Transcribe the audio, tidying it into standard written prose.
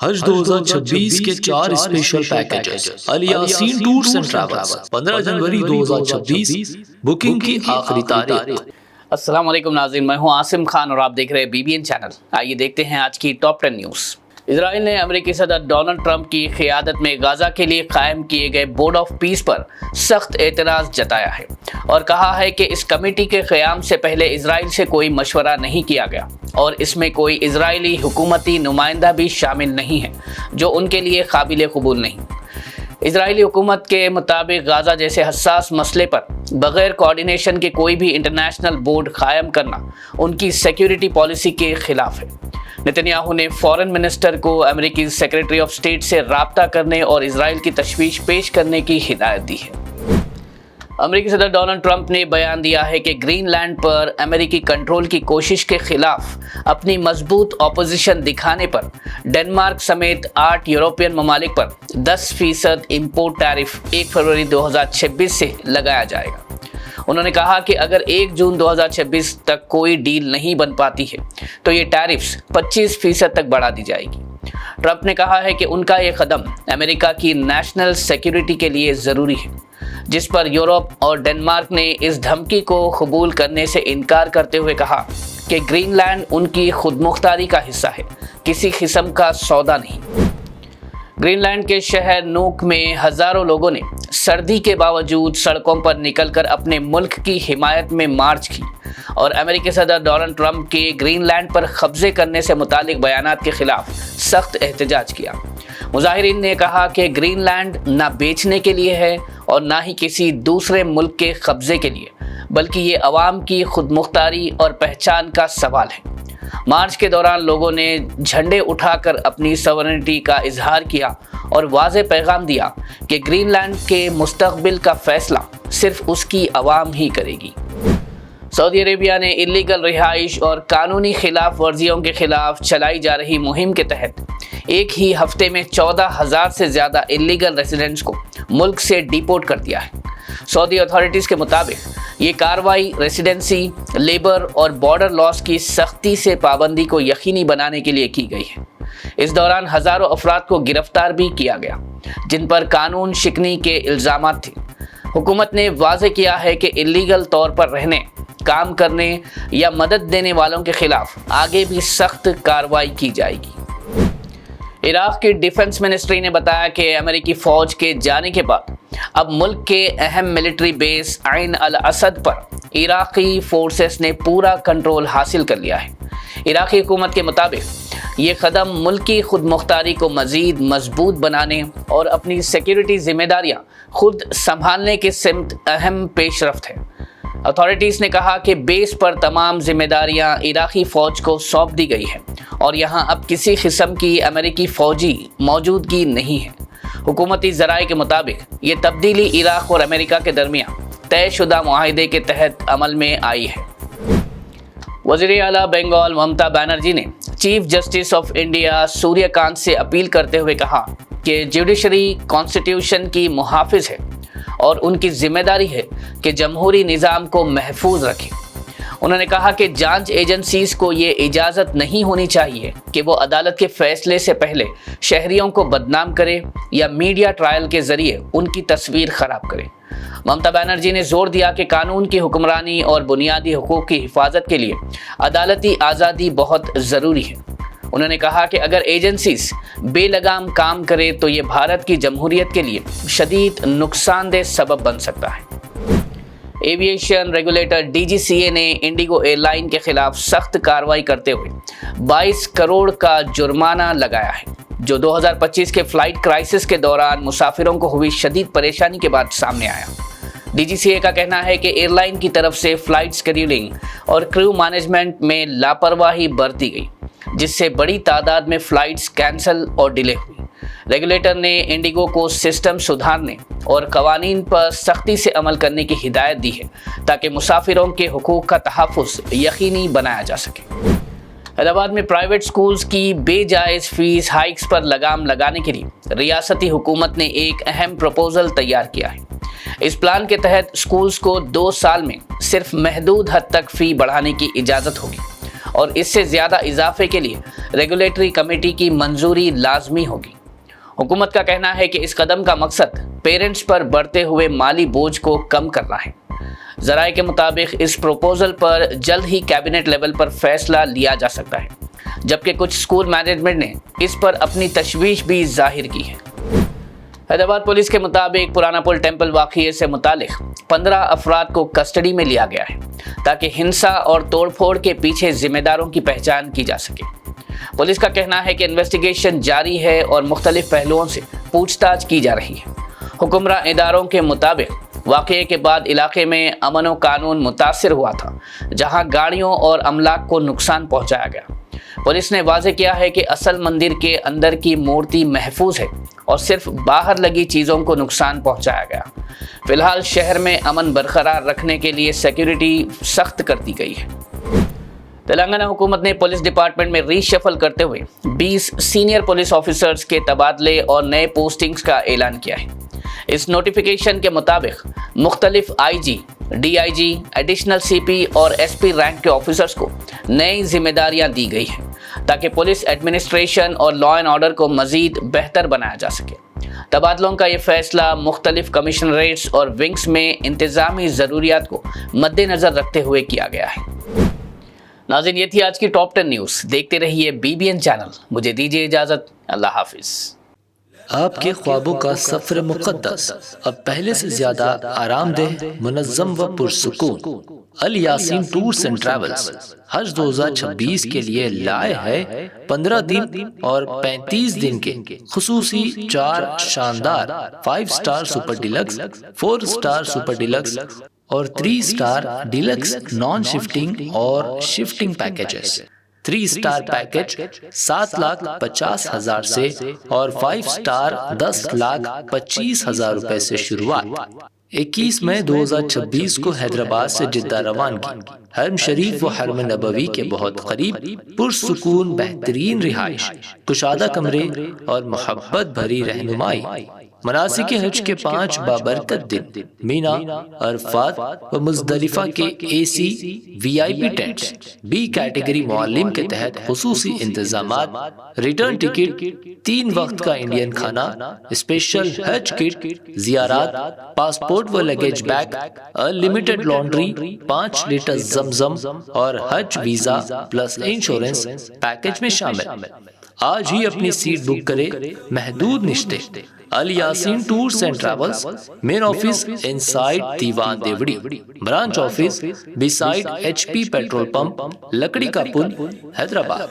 حج 2026 کے 4 special packages Alyasin tours and travels 15 جنوری 2026 booking کی آخری تاریخ۔ السلام علیکم ناظرین، میں ہوں عاصم خان اور آپ دیکھ رہے ہیں BBN چینل۔ آئیے دیکھتے ہیں آج کی ٹاپ 10 نیوز۔ اسرائیل نے امریکی صدر ڈونلڈ ٹرمپ کی قیادت میں غزہ کے لیے قائم کیے گئے بورڈ آف پیس پر سخت اعتراض جتایا ہے اور کہا ہے کہ اس کمیٹی کے قیام سے پہلے اسرائیل سے کوئی مشورہ نہیں کیا گیا اور اس میں کوئی اسرائیلی حکومتی نمائندہ بھی شامل نہیں ہے جو ان کے لیے قابل قبول نہیں۔ اسرائیلی حکومت کے مطابق غزہ جیسے حساس مسئلے پر بغیر کوارڈینیشن کے کوئی بھی انٹرنیشنل بورڈ قائم کرنا ان کی سیکیورٹی پالیسی کے خلاف ہے۔ نتنیاہو نے فارن منسٹر کو امریکی سیکریٹری آف اسٹیٹ سے رابطہ کرنے اور اسرائیل کی تشویش پیش کرنے کی ہدایت دی ہے۔ امریکی صدر ڈونلڈ ٹرمپ نے بیان دیا ہے کہ گرین لینڈ پر امریکی کنٹرول کی کوشش کے خلاف اپنی مضبوط اپوزیشن دکھانے پر ڈنمارک سمیت 8 یورپین ممالک پر 10% امپورٹ ٹیرف 1 فروری 2026 سے لگایا جائے گا۔ انہوں نے کہا کہ اگر 1 جون 2026 تک کوئی ڈیل نہیں بن پاتی ہے تو یہ ٹیرفز 25% تک بڑھا دی جائے گی۔ ٹرمپ نے کہا ہے کہ ان کا یہ قدم امریکہ کی نیشنل سیکیورٹی کے لیے ضروری ہے، جس پر یورپ اور ڈنمارک نے اس دھمکی کو قبول کرنے سے انکار کرتے ہوئے کہا کہ گرین لینڈ ان کی خود مختاری کا حصہ ہے، کسی قسم کا سودا نہیں۔ گرین لینڈ کے شہر نوک میں ہزاروں لوگوں نے سردی کے باوجود سڑکوں پر نکل کر اپنے ملک کی حمایت میں مارچ کی اور امریکی صدر ڈونلڈ ٹرمپ کے گرین لینڈ پر قبضے کرنے سے متعلق بیانات کے خلاف سخت احتجاج کیا۔ مظاہرین نے کہا کہ گرین لینڈ نہ بیچنے کے لیے ہے اور نہ ہی کسی دوسرے ملک کے قبضے کے لیے، بلکہ یہ عوام کی خود مختاری اور پہچان کا سوال ہے۔ مارچ کے دوران لوگوں نے جھنڈے اٹھا کر اپنی سورنٹی کا اظہار کیا اور واضح پیغام دیا کہ گرین لینڈ کے مستقبل کا فیصلہ صرف اس کی عوام ہی کرے گی۔ سعودی عربیہ نے اللیگل رہائش اور قانونی خلاف ورزیوں کے خلاف چلائی جا رہی مہم کے تحت ایک ہی ہفتے میں 14,000 سے زیادہ اللیگل ریزیڈنٹس کو ملک سے ڈیپورٹ کر دیا ہے۔ سعودی اتھارٹیز کے مطابق یہ کارروائی ریسیڈنسی، لیبر اور بارڈر لاز کی سختی سے پابندی کو یقینی بنانے کے لیے کی گئی ہے۔ اس دوران ہزاروں افراد کو گرفتار بھی کیا گیا جن پر قانون شکنی کے الزامات تھے۔ حکومت نے واضح کیا ہے کہ اللیگل طور پر رہنے، کام کرنے یا مدد دینے والوں کے خلاف آگے بھی سخت کارروائی کی جائے گی۔ عراق کی ڈیفنس منسٹری نے بتایا کہ امریکی فوج کے جانے کے بعد اب ملک کے اہم ملٹری بیس عین الاسد پر عراقی فورسز نے پورا کنٹرول حاصل کر لیا ہے۔ عراقی حکومت کے مطابق یہ قدم ملکی خود مختاری کو مزید مضبوط بنانے اور اپنی سیکیورٹی ذمہ داریاں خود سنبھالنے کی سمت اہم پیش رفت ہے۔ اتھارٹیز نے کہا کہ بیس پر تمام ذمہ داریاں عراقی فوج کو سونپ دی گئی ہیں اور یہاں اب کسی قسم کی امریکی فوجی موجودگی نہیں ہے۔ حکومتی ذرائع کے مطابق یہ تبدیلی عراق اور امریکہ کے درمیان طے شدہ معاہدے کے تحت عمل میں آئی ہے۔ وزیر اعلیٰ بنگال ممتا بنرجی نے چیف جسٹس آف انڈیا سوریہ کانت سے اپیل کرتے ہوئے کہا کہ جوڈیشری کانسٹیٹیوشن کی محافظ ہے اور ان کی ذمہ داری ہے کہ جمہوری نظام کو محفوظ رکھے۔ انہوں نے کہا کہ جانچ ایجنسیز کو یہ اجازت نہیں ہونی چاہیے کہ وہ عدالت کے فیصلے سے پہلے شہریوں کو بدنام کرے یا میڈیا ٹرائل کے ذریعے ان کی تصویر خراب کرے۔ ممتا بنرجی نے زور دیا کہ قانون کی حکمرانی اور بنیادی حقوق کی حفاظت کے لیے عدالتی آزادی بہت ضروری ہے۔ انہوں نے کہا کہ اگر ایجنسیز بے لگام کام کرے تو یہ بھارت کی جمہوریت کے لیے شدید نقصان دہ سبب بن سکتا ہے۔ ایویشن ریگولیٹر DGCA نے انڈیگو ایئر لائن کے خلاف سخت کارروائی کرتے ہوئے 22 کروڑ کا جرمانہ لگایا ہے، جو 2025 کے فلائٹ کرائسس کے دوران مسافروں کو ہوئی شدید پریشانی کے بعد سامنے آیا۔ DGCA کا کہنا ہے کہ ایئر لائن کی طرف سے فلائٹ شیڈیولنگ اور کرو مینجمنٹ میں لاپرواہی برتی گئی، جس سے بڑی تعداد میں فلائٹس کینسل اور ڈیلے ہوئی۔ ریگولیٹر نے انڈیگو کو سسٹم سدھارنے اور قوانین پر سختی سے عمل کرنے کی ہدایت دی ہے تاکہ مسافروں کے حقوق کا تحفظ یقینی بنایا جا سکے۔ حیدرآباد میں پرائیویٹ سکولز کی بے جائز فیس ہائیکس پر لگام لگانے کے لیے ریاستی حکومت نے ایک اہم پروپوزل تیار کیا ہے۔ اس پلان کے تحت سکولز کو 2 سال میں صرف محدود حد تک فی بڑھانے کی اجازت ہوگی اور اس سے زیادہ اضافے کے لیے ریگولیٹری کمیٹی کی منظوری لازمی ہوگی۔ حکومت کا کہنا ہے کہ اس قدم کا مقصد پیرنٹس پر بڑھتے ہوئے مالی بوجھ کو کم کرنا ہے۔ ذرائع کے مطابق اس پروپوزل پر جلد ہی کیبنٹ لیول پر فیصلہ لیا جا سکتا ہے، جبکہ کچھ اسکول مینجمنٹ نے اس پر اپنی تشویش بھی ظاہر کی ہے۔ حیدرآباد پولیس کے مطابق پرانا پل ٹیمپل واقعے سے متعلق 15 افراد کو کسٹڈی میں لیا گیا ہے تاکہ ہنسا اور توڑ پھوڑ کے پیچھے ذمہ داروں کی پہچان کی جا سکے۔ پولیس کا کہنا ہے کہ انویسٹیگیشن جاری ہے اور مختلف پہلوؤں سے پوچھ تاچھ کی جا رہی ہے۔ حکمراں اداروں کے مطابق واقعے کے بعد علاقے میں امن و قانون متاثر ہوا تھا، جہاں گاڑیوں اور املاک کو نقصان پہنچایا گیا۔ پولیس نے واضح کیا ہے کہ اصل مندر کے اندر کی مورتی محفوظ ہے اور صرف باہر لگی چیزوں کو نقصان پہنچایا گیا۔ فی الحال شہر میں امن برقرار رکھنے کے لیے سیکیورٹی سخت کر دی گئی ہے۔ تلنگانہ حکومت نے پولیس ڈپارٹمنٹ میں ری شفل کرتے ہوئے 20 سینئر پولیس آفیسرز کے تبادلے اور نئے پوسٹنگز کا اعلان کیا ہے۔ اس نوٹیفیکیشن کے مطابق مختلف آئی جی، ڈی آئی جی، ایڈیشنل سی پی اور ایس پی رینک کے آفیسرز کو نئی ذمہ داریاں دی گئی ہیں تاکہ پولیس ایڈمنسٹریشن اور لا اینڈ آرڈر کو مزید بہتر بنایا جا سکے۔ تبادلوں کا یہ فیصلہ مختلف کمشنریٹس اور ونگز میں انتظامی ضروریات کو مد نظر رکھتے ہوئے کیا گیا ہے۔ ناظرین، یہ تھی آج کی ٹاپ 10 نیوز۔ دیکھتے رہیے BBN چینل۔ مجھے دیجیے اجازت۔ اللہ حافظ۔ آپ کے خوابوں کا سفر مقدس اب پہلے سے زیادہ آرام دہ، منظم و پرسکون۔ الیاسین ٹورز اینڈ ٹریولز حج 2026 کے لیے لائے ہے 15 دن اور 35 دن کے خصوصی 4 شاندار 5 star super deluxe, 4 star super deluxe اور 3 سٹار ڈیلکس نان شفٹنگ اور شفٹنگ پیکیجز۔ 3 سٹار پیکج 7,50,000 سے اور 5 سٹار 10,25,000 روپے سے شروعات۔ 21 مئی 2026 کو حیدرآباد سے جدہ روانگی۔ حرم شریف و حرم نبوی کے بہت قریب، پرسکون بہترین رہائش، کشادہ کمرے اور محبت بھری رہنمائی۔ مناسک حج کے 5 بابرکت دن، مینا، عرفات و مزدلفہ کے AC VIP tenets, B category معلم کے تحت خصوصی انتظامات، ریٹرن ٹکٹ، 3 وقت کا انڈین کھانا، اسپیشل حج کٹ، زیارات، پاسپورٹ و luggage bag, limited laundry, 5 liter زمزم اور حج ویزا پلس انشورنس پیکج میں شامل۔ آج ہی اپنی سیٹ بک کرے، محدود نشتے۔ Alyasin tours and travels, main office inside Diwan Devdi, branch office beside HP petrol pump, لکڑی کا پل، حیدرآباد۔